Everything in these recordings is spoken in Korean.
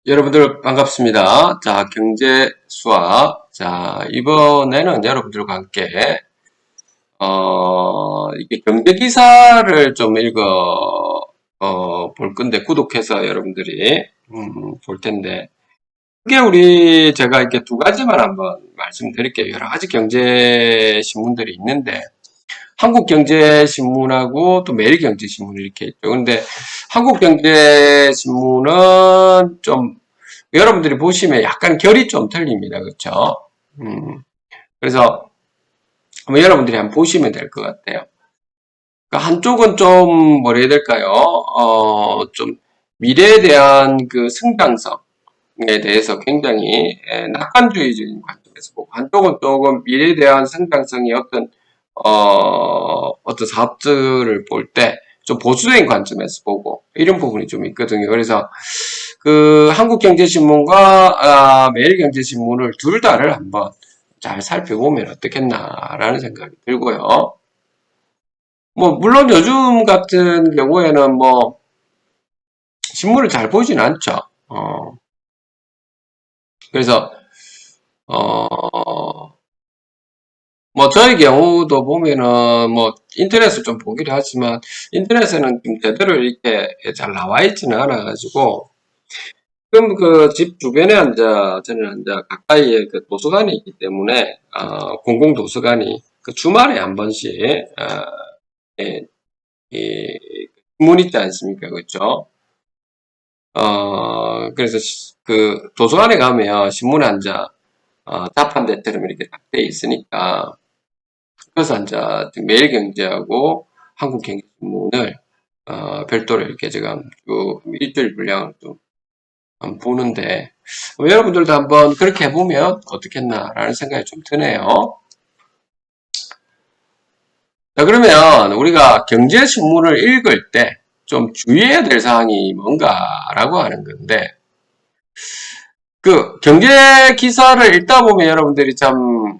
여러분들 반갑습니다. 자, 경제 수학. 자, 이번에는 여러분들과 함께, 이게 경제 기사를 좀 볼 건데, 구독해서 여러분들이, 볼 텐데, 크게 제가 이렇게 두 가지만 한번 말씀드릴게요. 여러 가지 경제 신문들이 있는데, 한국경제신문하고 또 매일경제신문 이렇게 있죠. 근데 한국경제신문은 좀 여러분들이 보시면 약간 결이 좀 틀립니다. 그렇죠? 그래서 한번 여러분들이 한번 보시면 될 것 같아요. 그러니까 한쪽은 좀 뭐라 해야 될까요? 좀 미래에 대한 그 성장성에 대해서 굉장히 낙관주의적인 관점에서 보고 한쪽은 조금 미래에 대한 성장성이 어떤 사업들을 볼 때 좀 보수적인 관점에서 보고 이런 부분이 좀 있거든요. 그래서 그 한국경제신문과 매일경제신문을 둘 다를 한번 잘 살펴보면 어떻겠나라는 생각이 들고요. 뭐 물론 요즘 같은 경우에는 뭐 신문을 잘 보진 않죠. 그래서 뭐 저의 경우도 보면은 뭐 인터넷을 좀 보기도 하지만 인터넷에는 좀 제대로 이렇게 잘 나와 있지는 않아 가지고 지금 그 집 주변에 저는 가까이에 그 도서관이 있기 때문에 공공 도서관이 그 주말에 한 번씩 예, 이 신문 있지 않습니까? 그렇죠? 그래서 그 도서관에 가면 신문에 자판대처럼 이렇게 딱 돼 있으니까 그래서 매일경제하고 한국경제신문을 별도로 이렇게 제가 일주일 분량을 좀 보는데 여러분들도 한번 그렇게 해보면 어떻겠나라는 생각이 좀 드네요. 자, 그러면 우리가 경제신문을 읽을 때 좀 주의해야 될 사항이 뭔가라고 하는 건데 그 경제 기사를 읽다 보면 여러분들이 참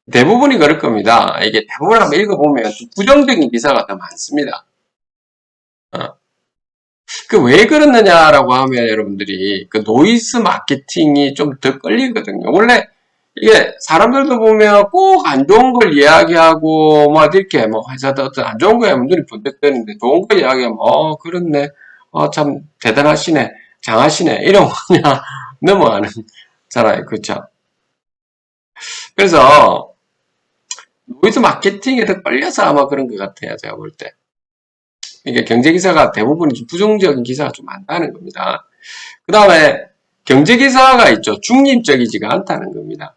대부분이 그럴 겁니다. 이게 대부분 한번 읽어보면 부정적인 기사가 더 많습니다. 어. 그 왜 그렇느냐라고 하면 여러분들이 그 노이즈 마케팅이 좀 더 끌리거든요. 원래 이게 사람들도 보면 꼭 안 좋은 걸 이야기하고 막 이렇게 뭐 회사도 어떤 안 좋은 거에 눈이 번쩍되는데 좋은 거 이야기하면 그렇네. 참 대단하시네. 장하시네. 이러고 그냥 넘어가는 잖아요. 그렇죠? 그래서 노이즈 마케팅에 더 끌려서 아마 그런 것 같아요. 제가 볼 때. 이게 경제 기사가 대부분 부정적인 기사가 좀 많다는 겁니다. 그 다음에 경제 기사가 있죠. 중립적이지가 않다는 겁니다.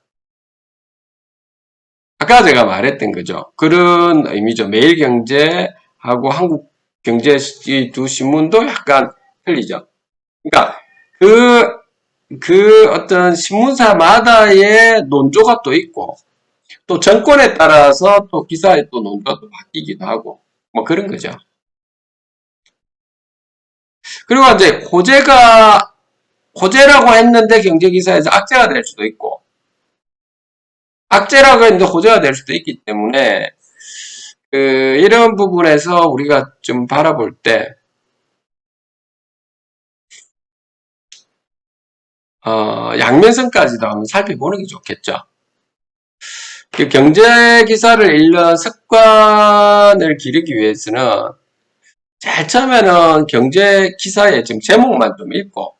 아까 제가 말했던 거죠. 그런 의미죠. 매일경제하고 한국경제 이 두 신문도 약간 틀리죠. 그러니까 그 어떤 신문사마다의 논조가 또 있고 또 정권에 따라서 또 기사의 또 논조가 또 바뀌기도 하고 뭐 그런 거죠. 그리고 이제 호재라고 했는데 경제기사에서 악재가 될 수도 있고 악재라고 했는데 호재가 될 수도 있기 때문에 이런 부분에서 우리가 좀 바라볼 때 양면성까지도 한번 살펴보는 게 좋겠죠. 그 경제 기사를 읽는 습관을 기르기 위해서는 제일 처음에는 경제 기사의 지금 제목만 좀 읽고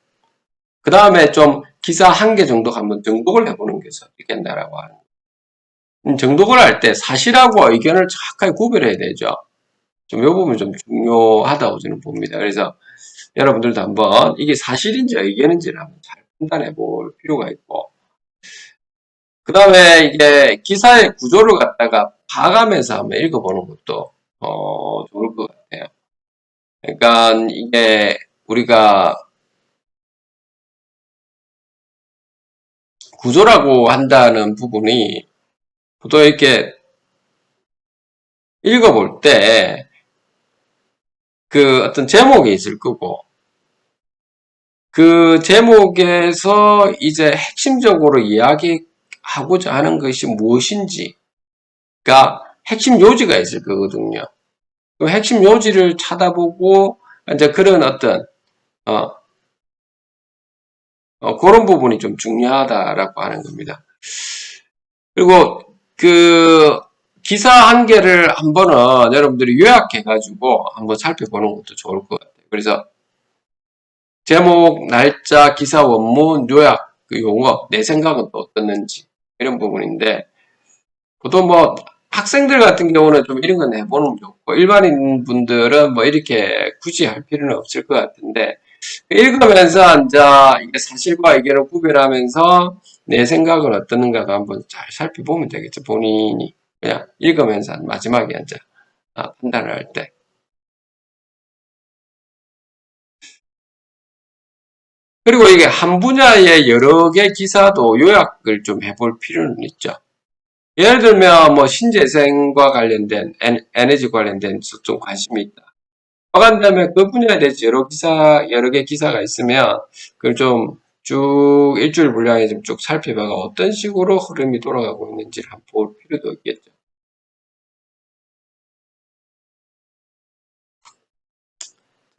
그 다음에 좀 기사 한 개 정도 한번 정독을 해보는 게 좋겠다라고 하는. 정독을 할 때 사실하고 의견을 정확하게 구별해야 되죠. 이 부분이 좀 중요하다고 저는 봅니다. 그래서 여러분들도 한번 이게 사실인지 의견인지를 한번 잘 판단해 볼 필요가 있고 그 다음에 이게 기사의 구조를 갖다가 봐가면서 한번 읽어보는 것도 좋을 것 같아요. 그러니까 이게 우리가 구조라고 한다는 부분이 보통 이렇게 읽어볼 때 그 어떤 제목이 있을 거고 그 제목에서 이제 핵심적으로 이야기하고자 하는 것이 무엇인지가 핵심 요지가 있을 거거든요. 그 핵심 요지를 찾아보고 이제 그런 어떤 어, 그런 부분이 좀 중요하다라고 하는 겁니다. 그리고 그 기사 한 개를 한번은 여러분들이 요약해가지고 한번 살펴보는 것도 좋을 것 같아요. 그래서 제목, 날짜, 기사 원문, 요약, 그 용어, 내 생각은 또 어떻는지 이런 부분인데 보통 뭐 학생들 같은 경우는 좀 이런 건 해보는 게 좋고 일반인 분들은 뭐 이렇게 굳이 할 필요는 없을 것 같은데 읽으면서 이제 이게 사실과 의견을 구별하면서 내 생각은 어떠는가도 한번 잘 살펴보면 되겠죠. 본인이 그냥 읽으면서 마지막에 이제 판단을 할 때. 그리고 이게 한 분야의 여러 개 기사도 요약을 좀 해볼 필요는 있죠. 예를 들면 뭐 신재생과 관련된 에너지 관련된 좀 관심이 있다. 그간다음에 그 분야에 대해서 여러 개 기사가 있으면 그걸 좀 쭉 일주일 분량에 좀 쭉 살펴봐가 어떤 식으로 흐름이 돌아가고 있는지를 한번 볼 필요도 있겠죠.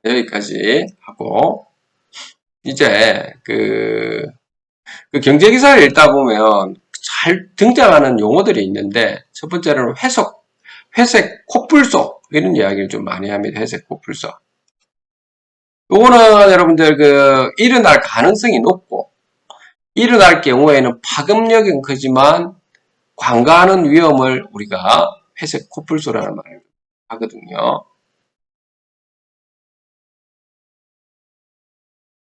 여기까지 하고 이제 그 경제 기사를 읽다 보면 잘 등장하는 용어들이 있는데 첫 번째로는 회색 코뿔소 이런 이야기를 좀 많이 합니다. 회색 코뿔소. 요거는 여러분들 일어날 가능성이 높고 일어날 경우에는 파급력은 크지만 관가하는 위험을 우리가 회색 코뿔소라는 말을 하거든요.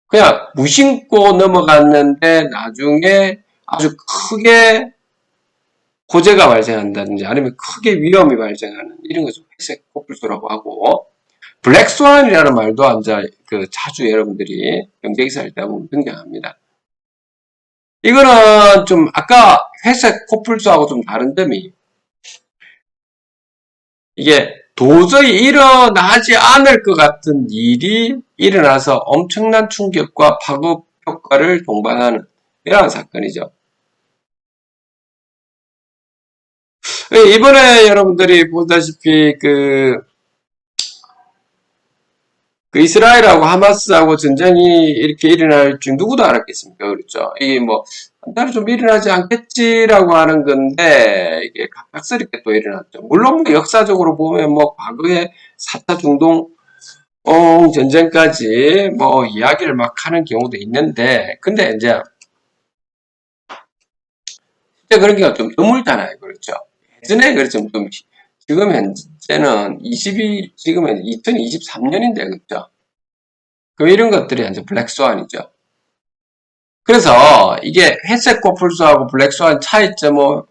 그냥 무심코 넘어갔는데 나중에 아주 크게 호재가 발생한다든지 아니면 크게 위험이 발생하는 이런 것을 회색 코뿔소라고 하고 블랙스완이라는 말도 이제 자주 여러분들이 경제기사 읽다 보면 등장합니다. 이거는 좀 아까 회색 코뿔소하고 좀 다른 점이 이게 도저히 일어나지 않을 것 같은 일이 일어나서 엄청난 충격과 파급 효과를 동반하는 이러한 사건이죠. 이번에 여러분들이 보다시피 그 이스라엘하고 하마스하고 전쟁이 이렇게 일어날 줄 누구도 알았겠습니까? 그렇죠. 이게 뭐, 나는 좀 일어나지 않겠지라고 하는 건데, 이게 갑작스럽게 또 일어났죠. 물론 뭐 역사적으로 보면 뭐 과거에 4차 중동, 전쟁까지 뭐 이야기를 막 하는 경우도 있는데, 근데 이제, 진짜 그런 게 좀 드물잖아요. 그렇죠. 예전에 그렇죠. 좀, 지금 현재는 지금은 2023년인데, 그렇죠. 그 이런 것들이 이제 블랙스완이죠. 그래서 이게 회색 코뿔소하고 블랙스완 차이점은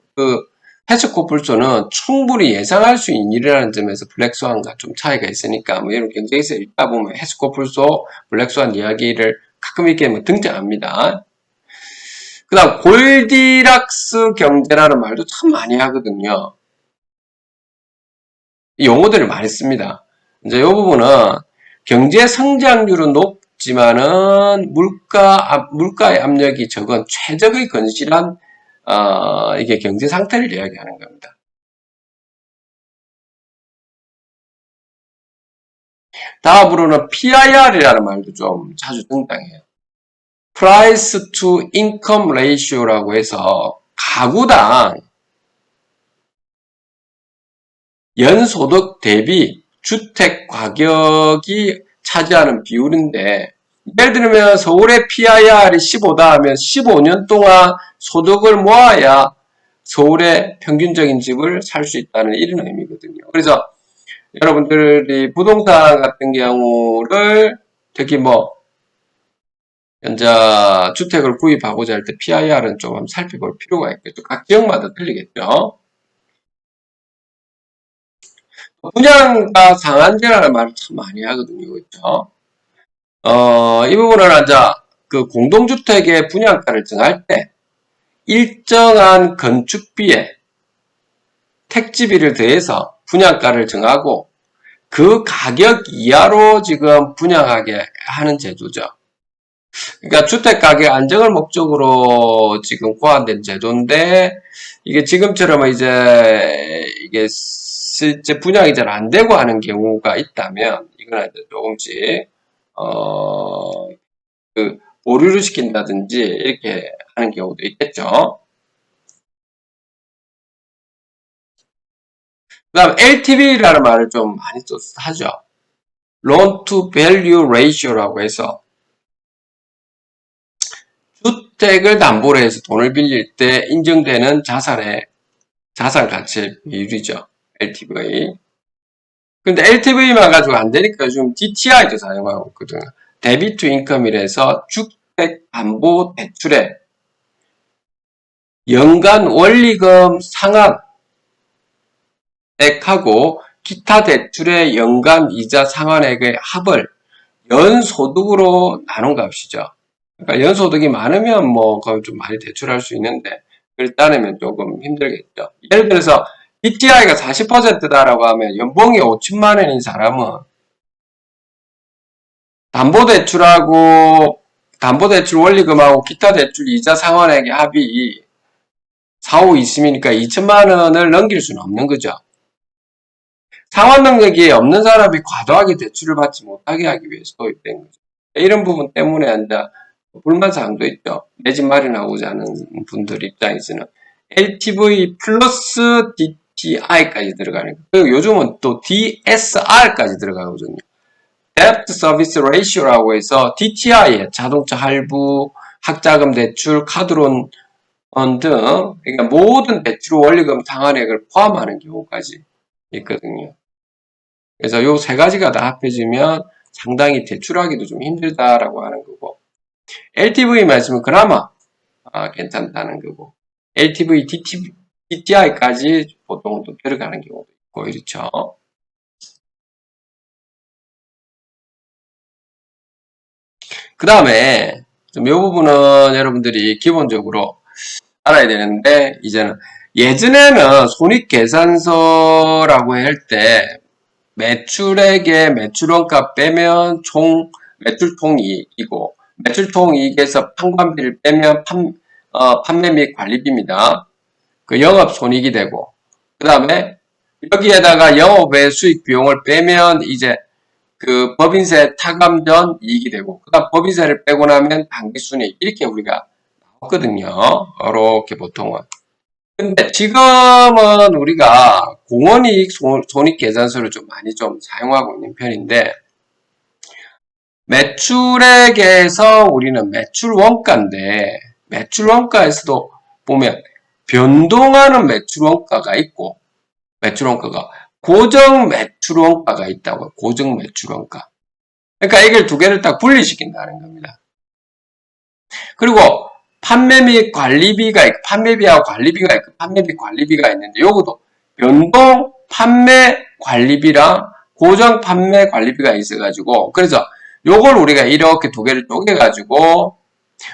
회색 코뿔소는 충분히 예상할 수 있는 일이라는 점에서 블랙스완과 좀 차이가 있으니까 뭐 이런 경제에서 읽다 보면 회색 코뿔소, 블랙스완 이야기를 가끔 이렇게 뭐 등장합니다. 그다음 골디락스 경제라는 말도 참 많이 하거든요. 이 용어들을 많이 씁니다. 이제 이 부분은 경제 성장률은 높지만은 물가의 압력이 적은 최적의 건실한 이게 경제 상태를 이야기하는 겁니다. 다음으로는 PIR이라는 말도 좀 자주 등장해요. Price to Income Ratio라고 해서 가구당 연소득 대비 주택 가격이 차지하는 비율인데 예를 들면 서울의 PIR이 15다 하면 15년 동안 소득을 모아야 서울의 평균적인 집을 살 수 있다는 이런 의미거든요. 그래서 여러분들이 부동산 같은 경우를 특히 뭐 현재 주택을 구입하고자 할 때 PIR은 좀 살펴볼 필요가 있겠죠. 각 지역마다 틀리겠죠. 분양가 상한제라는 말을 참 많이 하거든요. 그렇죠? 이 부분은 이제 그 공동주택의 분양가를 정할 때 일정한 건축비에 택지비를 더해서 분양가를 정하고 그 가격 이하로 지금 분양하게 하는 제도죠. 그러니까 주택가격 안정을 목적으로 지금 고안된 제도인데 이게 지금처럼 이게 실제 분양이 잘 안 되고 하는 경우가 있다면 이건 조금씩 어, 그 오류를 시킨다든지 이렇게 하는 경우도 있겠죠. 그 다음 LTV라는 말을 좀 많이 하죠. Loan to Value Ratio라고 해서 주택을 담보로 해서 돈을 빌릴 때 인정되는 자산 가치 비율이죠. LTV. 근데 LTV만 가지고 안 되니까 요즘 DTI도 사용하고 있거든. 데비트 투 인컴이라서 주택 담보 대출의 연간 원리금 상환액하고 기타 대출의 연간 이자 상환액의 합을 연소득으로 나눈 값이죠. 그러니까 연소득이 많으면 뭐 그건 좀 많이 대출할 수 있는데 그걸 따내면 조금 힘들겠죠. 예를 들어서 DTI가 40%다라고 하면 연봉이 5천만 원인 사람은 담보대출 원리금하고 기타 대출 이자 상환액의 합이 4, 5 있으니까 2천만 원을 넘길 수는 없는 거죠. 상환 능력이 없는 사람이 과도하게 대출을 받지 못하게 하기 위해서 도입된 거죠. 이런 부분 때문에 이제 불만사항도 있죠. 내 집 마련하고자 하는 분들 입장에서는 LTV 플러스 DTI까지 들어가는 거예요. 그리고 요즘은 또 DSR까지 들어가거든요. Debt Service Ratio라고 해서 DTI에 자동차 할부, 학자금 대출, 카드론 등 그러니까 모든 대출 원리금 상환액을 포함하는 경우까지 있거든요. 그래서 요 세 가지가 다 합해지면 상당히 대출하기도 좀 힘들다라고 하는 거고 LTV만 있으면 그나마 괜찮다는 거고 LTV, DTI까지 보통 또 들어가는 경우도 있고 이렇죠. 그 다음에 이 부분은 여러분들이 기본적으로 알아야 되는데 이제는 예전에는 손익계산서라고 할 때 매출액에 매출원가 빼면 총 매출통이익이고 매출통이익에서 판관비를 빼면 판매 및 관리비입니다. 그 영업손익이 되고 그 다음에 여기에다가 영업외 수익 비용을 빼면 이제 그 법인세 타감 전 이익이 되고 그 다음 법인세를 빼고 나면 당기순이익 이렇게 우리가 나왔거든요. 이렇게 보통은. 근데 지금은 우리가 공원이익 손익계산서를 좀 많이 좀 사용하고 있는 편인데 매출액에서 우리는 매출원가인데 매출원가에서도 보면 변동하는 매출원가가 있고 매출원가가 고정 매출원가가 있다고요. 고정 매출원가. 그러니까 이걸 두 개를 딱 분리시킨다는 겁니다. 그리고 판매 및 관리비가 있고 판매비하고 관리비가 있고 판매 및 관리비가 있는데 요것도 변동 판매 관리비랑 고정 판매 관리비가 있어가지고 그래서 요걸 우리가 이렇게 두 개를 쪼개가지고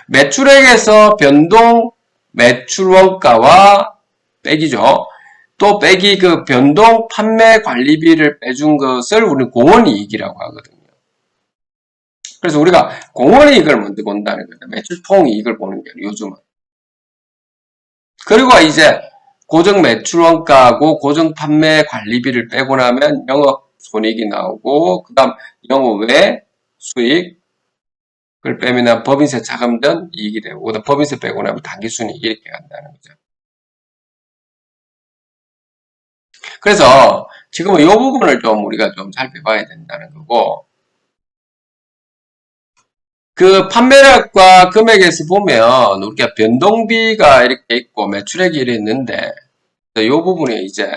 매출액에서 변동 매출원가와 빼기죠. 또 빼기 그 변동 판매 관리비를 빼준 것을 우리는 공원이익이라고 하거든요. 그래서 우리가 공원이익을 먼저 본다는 거죠. 매출통이익을 보는 게 요즘은. 그리고 이제 고정 매출원가하고 고정 판매 관리비를 빼고 나면 영업 손익이 나오고 그 다음 영업 외 수익을 빼면 법인세 차감 전 이익이 되고 그다음 법인세 빼고 나면 당기순이익 이렇게 간다는 거죠. 그래서 지금은 이 부분을 좀 우리가 좀 살펴봐야 된다는 거고 그 판매량과 금액에서 보면 우리가 변동비가 이렇게 있고 매출액이 이렇게 있는데 이 부분에 이제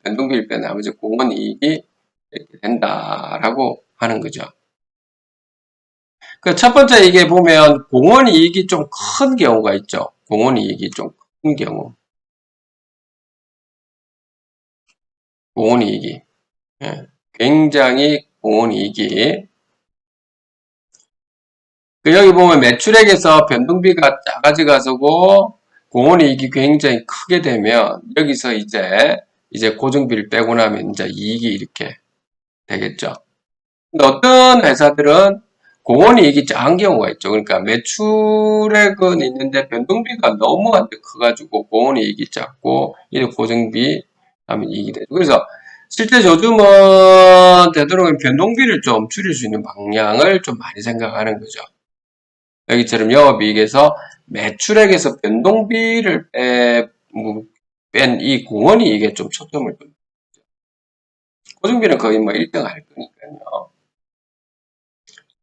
변동비를 빼 나머지 공원이익이 이렇게 된다라고 하는 거죠. 그 첫 번째 이게 보면 공원이익이 좀 큰 경우가 있죠. 공원이익이 좀 큰 경우. 공원이익이. 예, 굉장히 공원이익이 그 여기 보면 매출액에서 변동비가 작아져 가지고 공원이익이 굉장히 크게 되면 여기서 이제 고정비를 빼고 나면 이제 이익이 이렇게 되겠죠. 근데 어떤 회사들은 공원이익이 작은 경우가 있죠. 그러니까 매출액은 있는데 변동비가 너무 커가지고 공원이익이 작고 이 고정비 하면 이익이 되죠. 그래서 실제 요즘은 되도록이면 변동비를 좀 줄일 수 있는 방향을 좀 많이 생각하는 거죠. 여기처럼 영업이익에서 매출액에서 변동비를 뺀 이 공원이 이게 좀 초점을 둡니다. 고정비는 거의 뭐 1등 할 거니까요.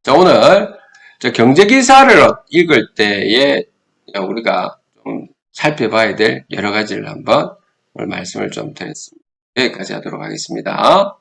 자, 오늘 저 경제기사를 읽을 때에 우리가 좀 살펴봐야 될 여러 가지를 한번 오늘 말씀을 좀 드렸습니다. 여기까지 하도록 하겠습니다.